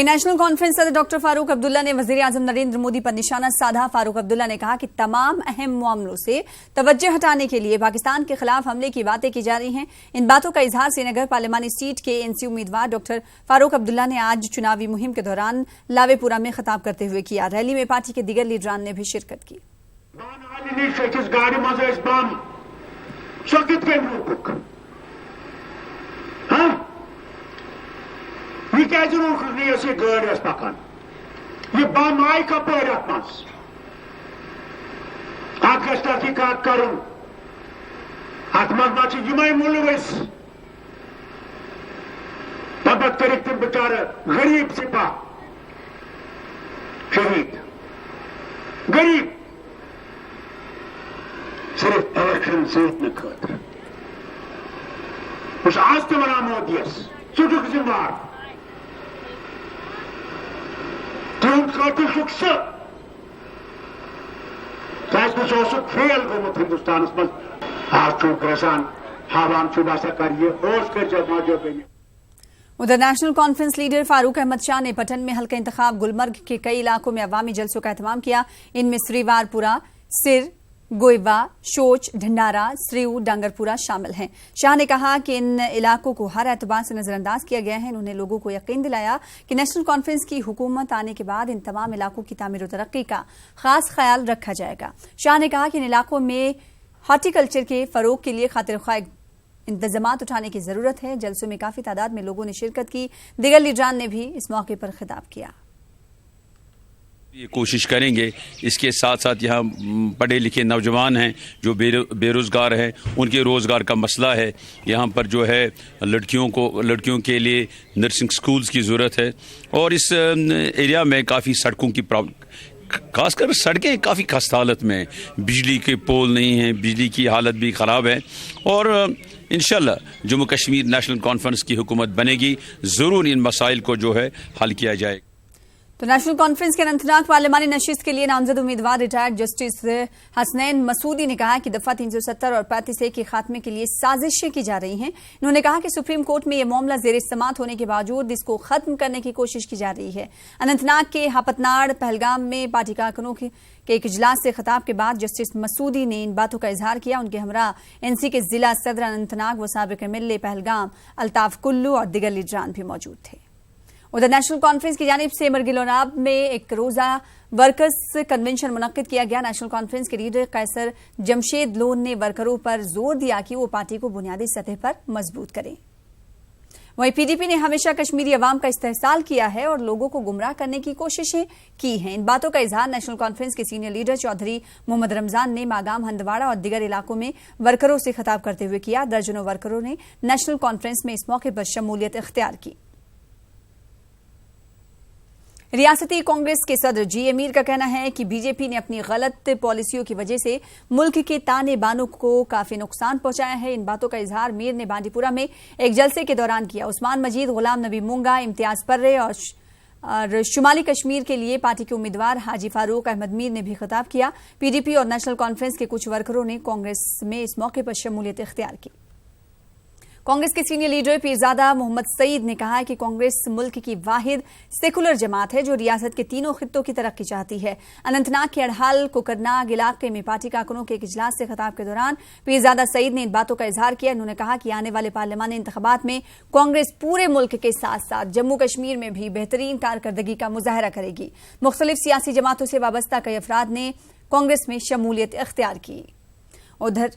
National conference सदर doctor Farooq Abdullah ने वजीर आजम नरेंद्र मोदी पर निशाना साधा। फारूक अब्दुल्ला ने कहा कि तमाम अहम मामलों से तवज्जो हटाने के लिए पाकिस्तान के खिलाफ हमले की बातें की जा रही हैं। इन बातों का इजहार श्रीनगर पार्लिमानी सीट के एनसी उम्मीदवार डॉक्टर फारूक अब्दुल्ला ने आज चुनावी मुहिम के दौरान लावेपुरा में खिताब करते हुए किया। रैली में पार्टी के दीगर लीडरान ने भी शिरकत की। ये गाड़ी पकान ये बम आई कपर तहकीकात कर मुलवस तबत कर तुम बेचार गरीब सिपा शहीद गरीब सिर्फ इलेक्शन जीतने खतर उस आज तो वना मोदियस सुजुक जिम्मेदार फेल गोमुत हिंदुस्तान उधर national conference leader Farooq Ahmad Shah ने पटन में हल्का इंतखाब गुलमर्ग के कई इलाकों में अवामी जलसों का एहतमाम किया। इनमें श्रीवारपुरा, सिर, गोइवा, शोच, ढंडारा, श्रीऊ, डांगरपुरा शामिल हैं। शाह ने कहा कि इन इलाकों को हर एतबार से नजरअंदाज किया गया है। उन्होंने लोगों को यकीन दिलाया कि नेशनल कॉन्फ्रेंस की हुकूमत आने के बाद इन तमाम इलाकों की तामीर और तरक्की का खास ख्याल रखा जाएगा। शाह ने कहा कि इन इलाकों में हॉर्टिकल्चर के फरोग के लिए खातिर-ख्वाह इंतजामात उठाने की जरूरत है। जलसों में काफी तादाद में लोगों ने शिरकत की। दीगर लीडरान ने भी इस मौके पर खिताब किया। ये कोशिश करेंगे। इसके साथ साथ यहाँ पढ़े लिखे नौजवान हैं जो बेरोज़गार हैं, उनके रोज़गार का मसला है। यहाँ पर जो है लड़कियों के लिए नर्सिंग स्कूल्स की ज़रूरत है और इस एरिया में काफ़ी सड़कों की खासकर सड़कें काफ़ी खस्ता हालत में हैं। बिजली के पोल नहीं हैं, बिजली की हालत भी ख़राब है और इंशाल्लाह जम्मू कश्मीर नेशनल कॉन्फ्रेंस की हुकूमत बनेगी, ज़रूर इन मसाइल को जो है हल किया जाएगा। तो नेशनल कॉन्फ्रेंस के अनंतनाग पार्लिमानी नशिस्त के लिए नामजद उम्मीदवार रिटायर्ड जस्टिस हसनैन मसूदी ने कहा कि दफा 370 और 35A के खात्मे के लिए साजिशें की जा रही हैं। उन्होंने कहा कि सुप्रीम कोर्ट में यह मामला जेर समात होने के बावजूद इसको खत्म करने की कोशिश की जा रही है। अनंतनाग के हापतनाड़ पहलगाम में पार्टी कारकुनों के एक इजलास से खिताब के बाद जस्टिस मसूदी ने इन बातों का इजहार किया। उनके हमरा एनसी के जिला सदर अनंतनाग व साबिक MLA पहलगाम अल्ताफ कुल्लू और दिगर लीडरान भी मौजूद थे। उधर नेशनल कॉन्फ्रेंस की जानिब से मरगिलोनाब में एक रोजा वर्कर्स कन्वेंशन मुनक्किद किया गया। नेशनल कॉन्फ्रेंस के लीडर कैसर जमशेद लोन ने वर्करों पर जोर दिया कि वो पार्टी को बुनियादी सतह पर मजबूत करें। वहीं PDP ने हमेशा कश्मीरी अवाम का इस्तेहसाल किया है और लोगों को गुमराह करने की कोशिशें की हैं। इन बातों का इजहार नेशनल कॉन्फ्रेंस के सीनियर लीडर चौधरी मोहम्मद रमजान ने मागाम, हंदवाड़ा और दिगर इलाकों में वर्करों से खिताब करते हुए किया। दर्जनों वर्करों ने नेशनल कॉन्फ्रेंस में इस मौके पर शमूलियत इख्तियार की। रियासती कांग्रेस के सदर G.A. मीर का कहना है कि बीजेपी ने अपनी गलत पॉलिसियों की वजह से मुल्क के ताने बानों को काफी नुकसान पहुंचाया है। इन बातों का इजहार मीर ने बांडीपुरा में एक जलसे के दौरान किया। उस्मान मजीद, गुलाम नबी मूंगा, इम्तियाज पर्रे और शुमाली कश्मीर के लिए पार्टी के उम्मीदवार हाजी फारूक अहमद मीर ने भी खिताब किया। PDP और नेशनल कॉन्फ्रेंस के कुछ वर्करों ने कांग्रेस में इस मौके पर शमूलियत इख्तियार की। कांग्रेस के सीनियर लीडर पीरजादा मोहम्मद सईद ने कहा है कि कांग्रेस मुल्क की वाहिद सेकुलर जमात है जो रियासत के तीनों खित्तों की तरक्की चाहती है। अनंतनाग के अड़हाल कुकरनाग इलाके में पार्टी कारकुनों के एक इजलास से खिताब के दौरान पीरजादा सईद ने इन बातों का इजहार किया। उन्होंने कहा कि आने वाले पार्लिमानी इंतखाबात में कांग्रेस पूरे मुल्क के साथ साथ जम्मू कश्मीर में भी बेहतरीन कारकर्दगी का मुजाहरा करेगी। मुख्तलिफ सियासी जमातों से वाबस्ता कई अफराद ने कांग्रेस में शमूलियत इख्तियार की। उधर